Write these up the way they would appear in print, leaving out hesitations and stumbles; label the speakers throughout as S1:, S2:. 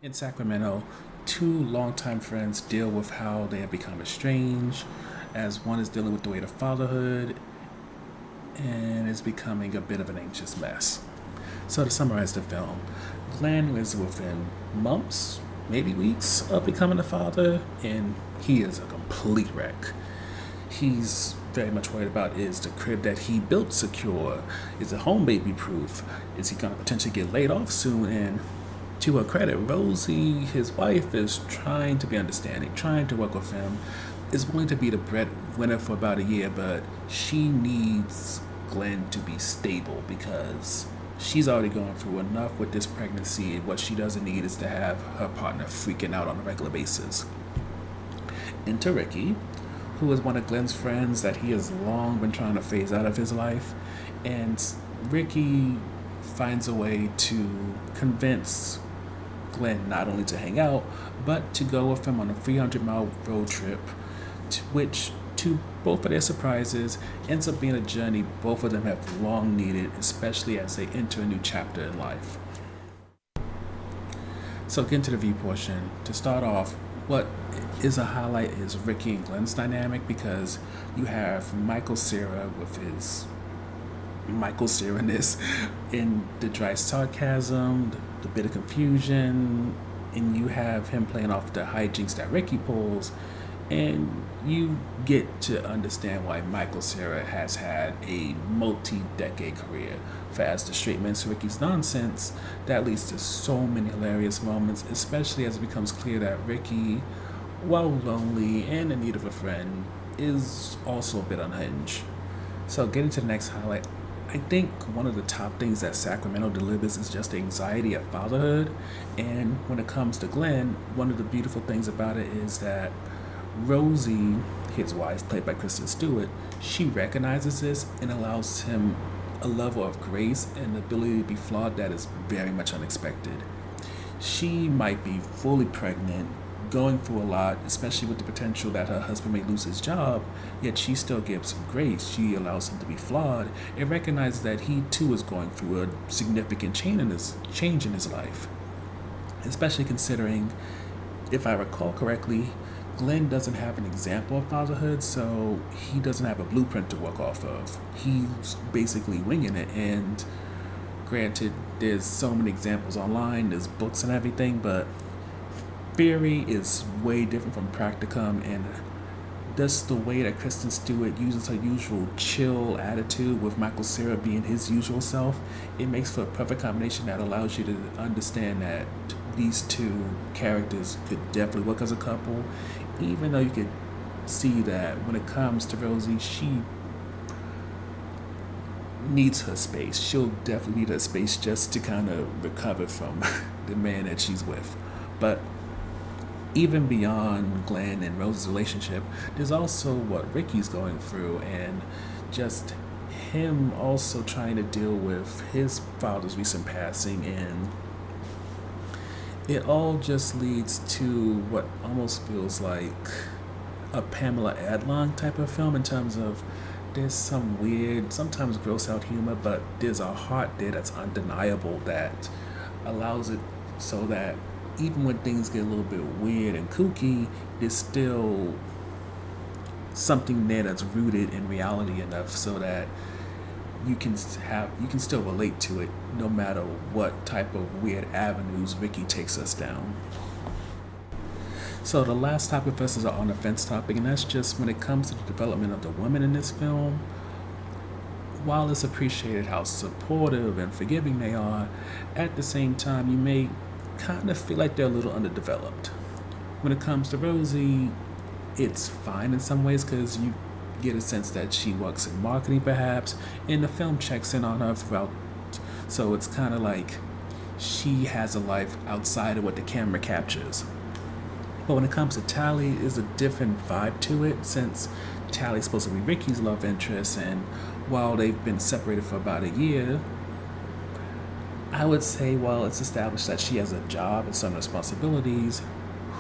S1: In Sacramento, two longtime friends deal with how they have become estranged, as one is dealing with the weight of fatherhood and is becoming a bit of an anxious mess. So, to summarize the film, Glenn is within months, maybe weeks, of becoming a father, and he is a complete wreck. He's very much worried about is the crib that he built secure? Is it home baby proof? Is he going to potentially get laid off soon? And to her credit, Rosie, his wife, is trying to be understanding, trying to work with him, is willing to be the breadwinner for about a year, but she needs Glenn to be stable because she's already going through enough with this pregnancy, and what she doesn't need is to have her partner freaking out on a regular basis. Enter Ricky, who is one of Glenn's friends that he has long been trying to phase out of his life, and Ricky finds a way to convince Glenn not only to hang out, but to go with him on a 300-mile road trip, which, to both of their surprises, ends up being a journey both of them have long needed, especially as they enter a new chapter in life. So, getting to the view portion, to start off, what is a highlight is Ricky and Glenn's dynamic because you have Michael Cera with his Michael Cera-ness in the dry sarcasm, the bit of confusion, and you have him playing off the hijinks that Ricky pulls, and you get to understand why Michael Cera has had a multi-decade career. For as the straight man to Ricky's nonsense, that leads to so many hilarious moments, especially as it becomes clear that Ricky, while lonely and in need of a friend, is also a bit unhinged. So getting to the next highlight, I think one of the top things that Sacramento delivers is just the anxiety of fatherhood. And when it comes to Glenn, one of the beautiful things about it is that Rosie, his wife, played by Kristen Stewart, she recognizes this and allows him a level of grace and ability to be flawed that is very much unexpected. She might be fully pregnant, going through a lot, especially with the potential that her husband may lose his job, yet she still gives him grace. She allows him to be flawed and recognizes that he too is going through a significant change in his life. Especially considering, if I recall correctly, Glenn doesn't have an example of fatherhood, so he doesn't have a blueprint to work off of. He's basically winging it, and granted, there's so many examples online, there's books and everything, but theory is way different from practicum, and just the way that Kristen Stewart uses her usual chill attitude with Michael Cera being his usual self, it makes for a perfect combination that allows you to understand that these two characters could definitely work as a couple, even though you could see that when it comes to Rosie, she needs her space. She'll definitely need her space just to kind of recover from the man that she's with. But even beyond Glenn and Rose's relationship, there's also what Ricky's going through, and just him also trying to deal with his father's recent passing, and it all just leads to what almost feels like a Pamela Adlon type of film in terms of there's some weird, sometimes gross out humor, but there's a heart there that's undeniable that allows it so that even when things get a little bit weird and kooky, there's still something there that's rooted in reality enough so that you can still relate to it no matter what type of weird avenues Ricky takes us down. So the last topic for us is an on the fence topic, and that's just when it comes to the development of the women in this film. While it's appreciated how supportive and forgiving they are, at the same time you may kind of feel like they're a little underdeveloped. When it comes to Rosie, it's fine in some ways because you get a sense that she works in marketing perhaps, and the film checks in on her throughout, so it's kind of like she has a life outside of what the camera captures. But when it comes to Tally, there's a different vibe to it since Tally's supposed to be Ricky's love interest, and while they've been separated for about a year, I would say while it's established that she has a job and some responsibilities,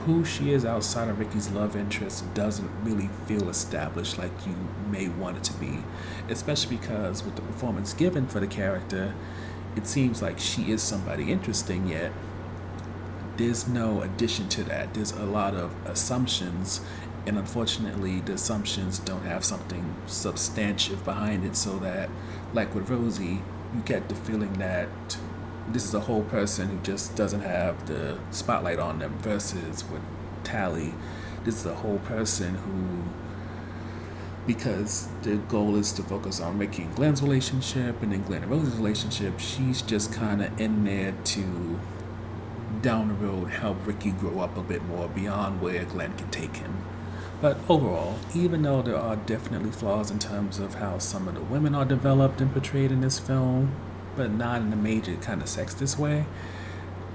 S1: who she is outside of Ricky's love interest doesn't really feel established like you may want it to be, especially because with the performance given for the character, it seems like she is somebody interesting, yet there's no addition to that. There's a lot of assumptions, and unfortunately, the assumptions don't have something substantive behind it. So that, like with Rosie, you get the feeling that this is a whole person who just doesn't have the spotlight on them, versus with Tally, this is a whole person who, because the goal is to focus on Ricky and Glenn's relationship and then Glenn and Rosie's relationship, she's just kind of in there to, down the road, help Ricky grow up a bit more beyond where Glenn can take him. But overall, even though there are definitely flaws in terms of how some of the women are developed and portrayed in this film, but not in a major kind of sexist way,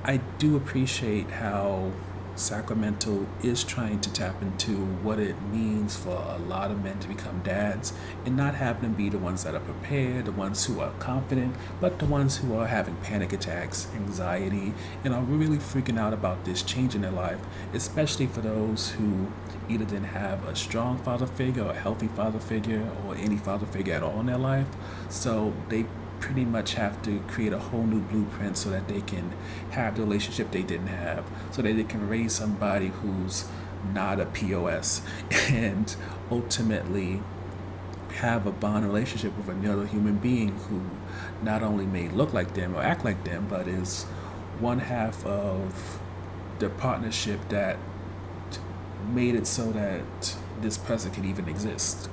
S1: I do appreciate how Sacramento is trying to tap into what it means for a lot of men to become dads, and not have them be the ones that are prepared, the ones who are confident, but the ones who are having panic attacks, anxiety, and are really freaking out about this change in their life, especially for those who either didn't have a strong father figure or a healthy father figure or any father figure at all in their life. So they pretty much have to create a whole new blueprint so that they can have the relationship they didn't have, so that they can raise somebody who's not a POS and ultimately have a bond relationship with another human being who not only may look like them or act like them, but is one half of the partnership that made it so that this person could even exist.